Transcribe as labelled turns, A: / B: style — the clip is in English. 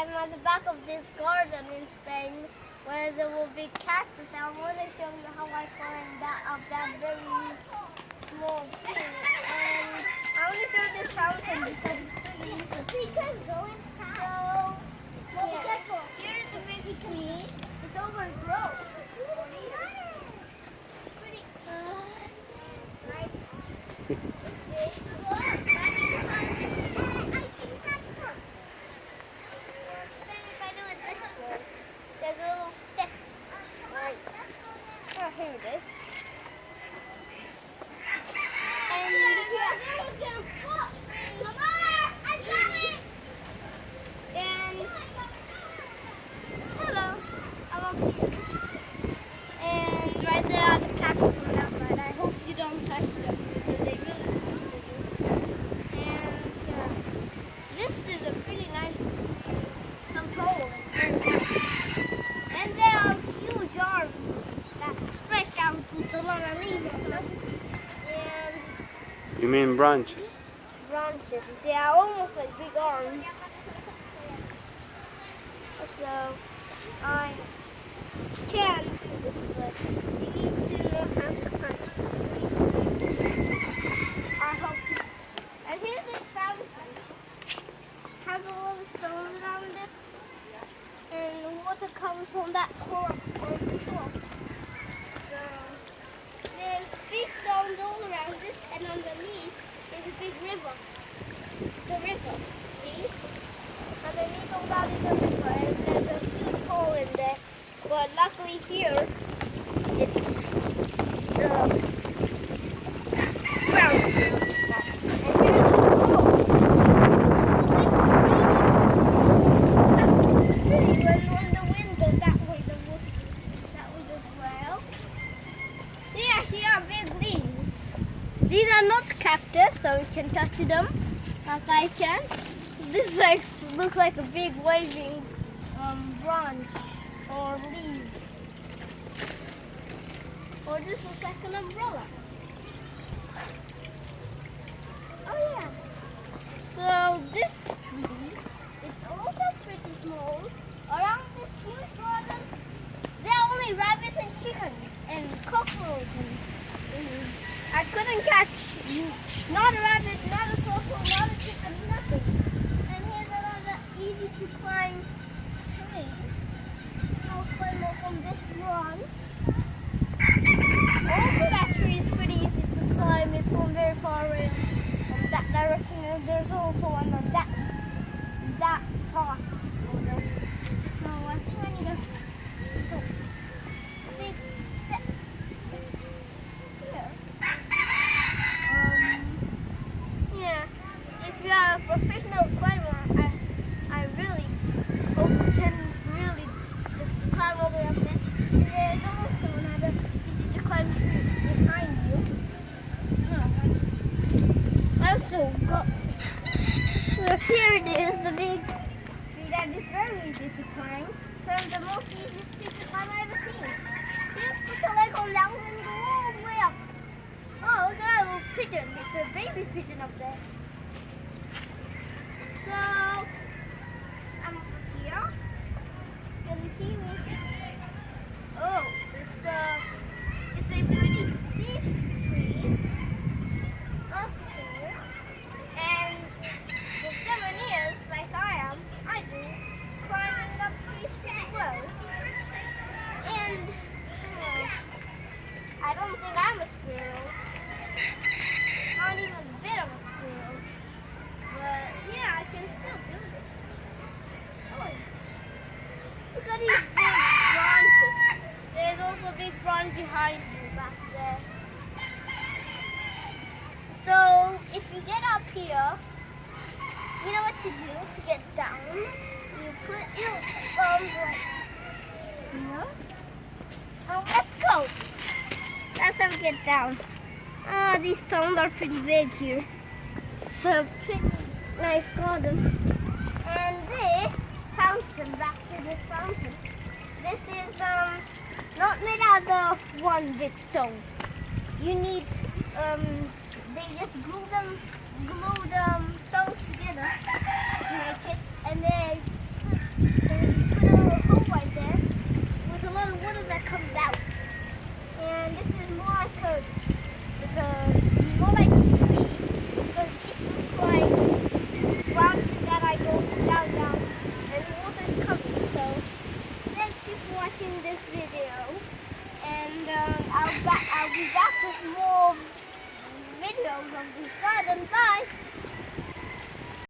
A: I'm at the back of this garden in Spain where there will be cactus. I want to show you how I find that of that very small thing. And I want to show this fountain because it's pretty interesting.
B: We can go inside.
A: So,
B: Well, be careful.
A: here's the baby tree. It's overgrown. Pretty nice. There's a little step. Right. Oh, here it is. And here. Mama, I'm coming. And hello. I'm up here. And right there are the cactus on the outside. I hope you don't touch them because they really do. And this is a pretty nice hole. And there are huge arms that stretch out to the long leaves. And
C: You mean branches?
A: branches. They are almost like big arms. So I can do this, but you need to know how to hunt. I hope. And here's this fountain. Has a little stone around it. And the water comes from that hole on the top. So there's big stones all around it, and underneath is a big river. It's a river, see? Underneath all that is a river, and there's a huge hole in there. But luckily here, it's the ground. And here's the hole. When the wind goes that way, that way as well. Yeah, here are big leaves. These are not cactus, so you can touch them like I can. This looks like a big waving branch or leaf. Or this looks like an umbrella. Oh yeah. So this tree is also pretty small. Around this huge garden, there are only rabbits and chickens and cockroaches. I couldn't catch not a rabbit, not a cockroach, not a chicken, nothing. And here's another easy to climb tree. I'll climb up from this branch. Also, that tree is pretty easy to climb. It's from very far away from that direction. And there's also one on that path. So I think I need a big step here. Yeah, if you are a professional climber, I really hope you can really just climb all the way up there. There's also another easy to climb tree behind you. No, I'm so good. So here it is, the big tree that is very easy to climb. So the most easiest tree to climb I've ever seen. Just put a leg on that one and go all the way up. Oh, look at that little pigeon. It's a baby pigeon up there. So I'm up here. You can see me. Oh, it's a pretty steep tree up here. And for 7 years, like I do, climbing up trees pretty well. And I don't think I'm a squirrel. Not even a bit of a squirrel. But yeah, I can still do this. Oh, look at these big branches. There's also a big branch behind you back there. So if you get up here, you know what to do to get down. You put your thumbs like here. Oh, let's go. That's how we get down. Oh, these stones are pretty big here. It's a pretty nice garden. And this fountain, back to this fountain. This is not made out of one big stone. You need they just glue the stones together to make it, and they water that comes out. And this is more like more like sea. Because it looks like branches that I go down, and the water is coming. So thank you for watching this video, and I'll be back with more videos of this garden. Bye.